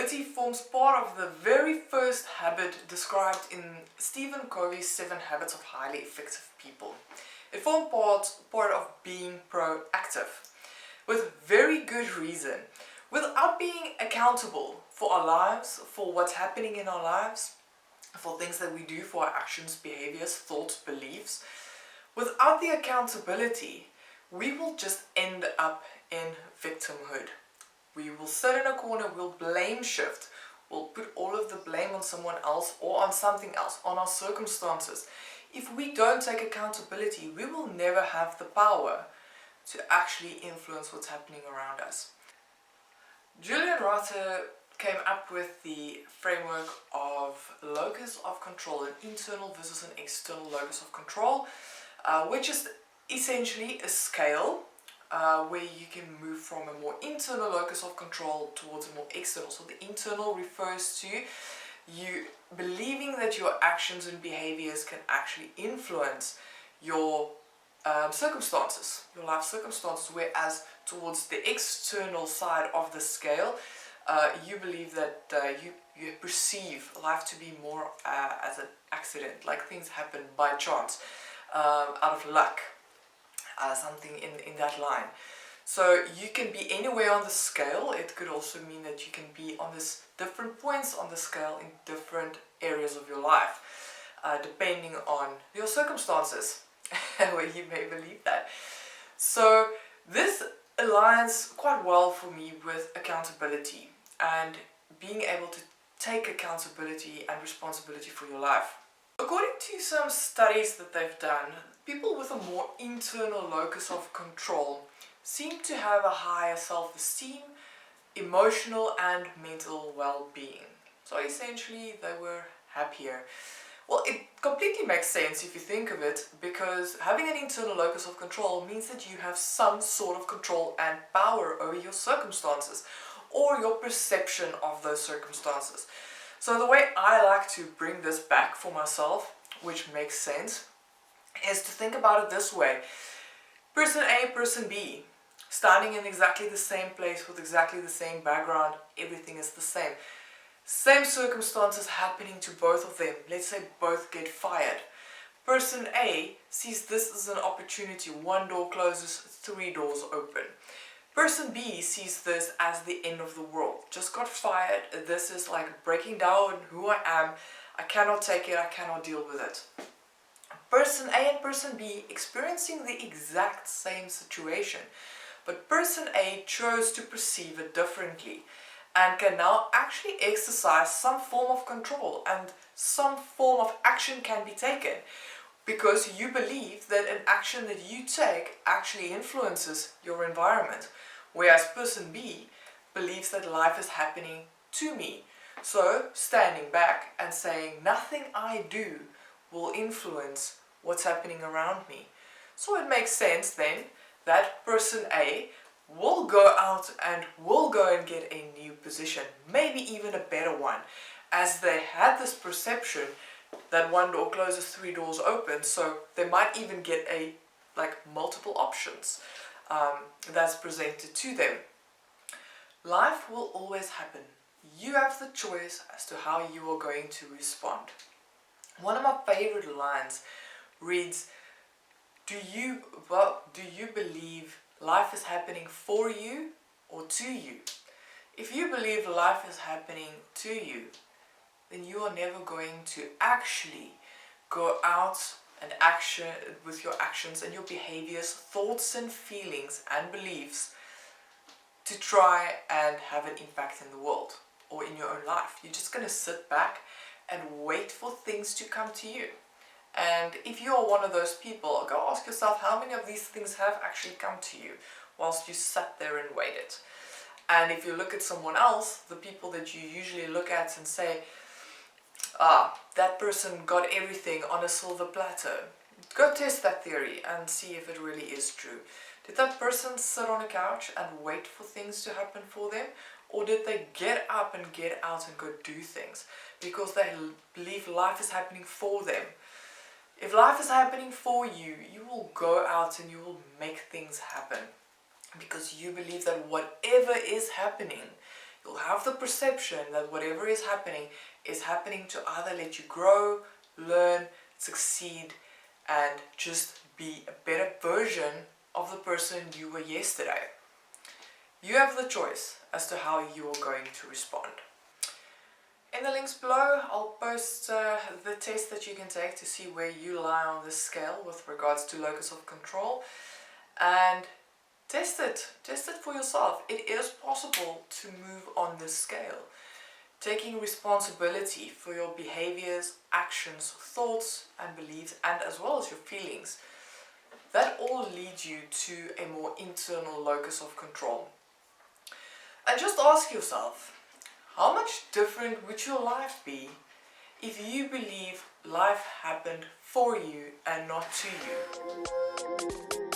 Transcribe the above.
Accountability forms part of the very first habit described in Stephen Covey's 7 Habits of Highly Effective People. It forms part of being proactive, with very good reason. Without being accountable for our lives, for what's happening in our lives, for things that we do, for our actions, behaviors, thoughts, beliefs, without the accountability, we will just end up in victimhood. We will sit in a corner, we'll blame shift, we'll put all of the blame on someone else or on something else, on our circumstances. If we don't take accountability, we will never have the power to actually influence what's happening around us. Julian Rotter came up with the framework of locus of control, an internal versus an external locus of control, which is essentially a scale where you can move from a more internal locus of control towards a more external. So the internal refers to you believing that your actions and behaviors can actually influence your circumstances, your life circumstances, whereas towards the external side of the scale, you believe that you perceive life to be more as an accident, like things happen by chance, out of luck. Something in that line. So you can be anywhere on the scale. It could also mean that you can be on this different points on the scale in different areas of your life, depending on your circumstances, where you may believe that. So this aligns quite well for me with accountability and being able to take accountability and responsibility for your life. According to some studies that they've done, people with a more internal locus of control seem to have a higher self-esteem, emotional and mental well-being. So essentially they were happier. Well, it completely makes sense if you think of it, because having an internal locus of control means that you have some sort of control and power over your circumstances or your perception of those circumstances. So the way I like to bring this back for myself, which makes sense, is to think about it this way. Person A, person B, standing in exactly the same place with exactly the same background, everything is the same. Same circumstances happening to both of them. Let's say both get fired. Person A sees this as an opportunity. One door closes, 3 doors open. Person B sees this as the end of the world. Just got fired. This is like breaking down who I am. I cannot take it. I cannot deal with it. Person A and person B experiencing the exact same situation. But person A chose to perceive it differently and can now actually exercise some form of control, and some form of action can be taken because you believe that an action that you take actually influences your environment, whereas person B believes that life is happening to me. So standing back and saying nothing I do will influence what's happening around me. So it makes sense then that person A will go out and will go and get a new position, maybe even a better one, as they had this perception that one door closes, 3 doors open, so they might even get multiple options that's presented to them. Life will always happen. You have the choice as to how you are going to respond. One of my favorite lines reads, do you believe life is happening for you or to you? If you believe life is happening to you, then you are never going to actually go out and action with your actions and your behaviors, thoughts and feelings and beliefs to try and have an impact in the world or in your own life. You're just going to sit back and wait for things to come to you. And if you are one of those people, go ask yourself how many of these things have actually come to you whilst you sat there and waited. And if you look at someone else, the people that you usually look at and say, that person got everything on a silver platter. Go test that theory and see if it really is true. Did that person sit on a couch and wait for things to happen for them? Or did they get up and get out and go do things because they believe life is happening for them? If life is happening for you, you will go out and you will make things happen because you believe that whatever is happening, You'll have the perception that whatever is happening to either let you grow, learn, succeed, and just be a better version of the person you were yesterday. You have the choice as to how you are going to respond. In the links below, I'll post the test that you can take to see where you lie on this scale with regards to locus of control, and test it for yourself. It is possible to move on this scale. Taking responsibility for your behaviors, actions, thoughts and beliefs, and as well as your feelings, that all leads you to a more internal locus of control. And just ask yourself, how much different would your life be if you believe life happened for you and not to you?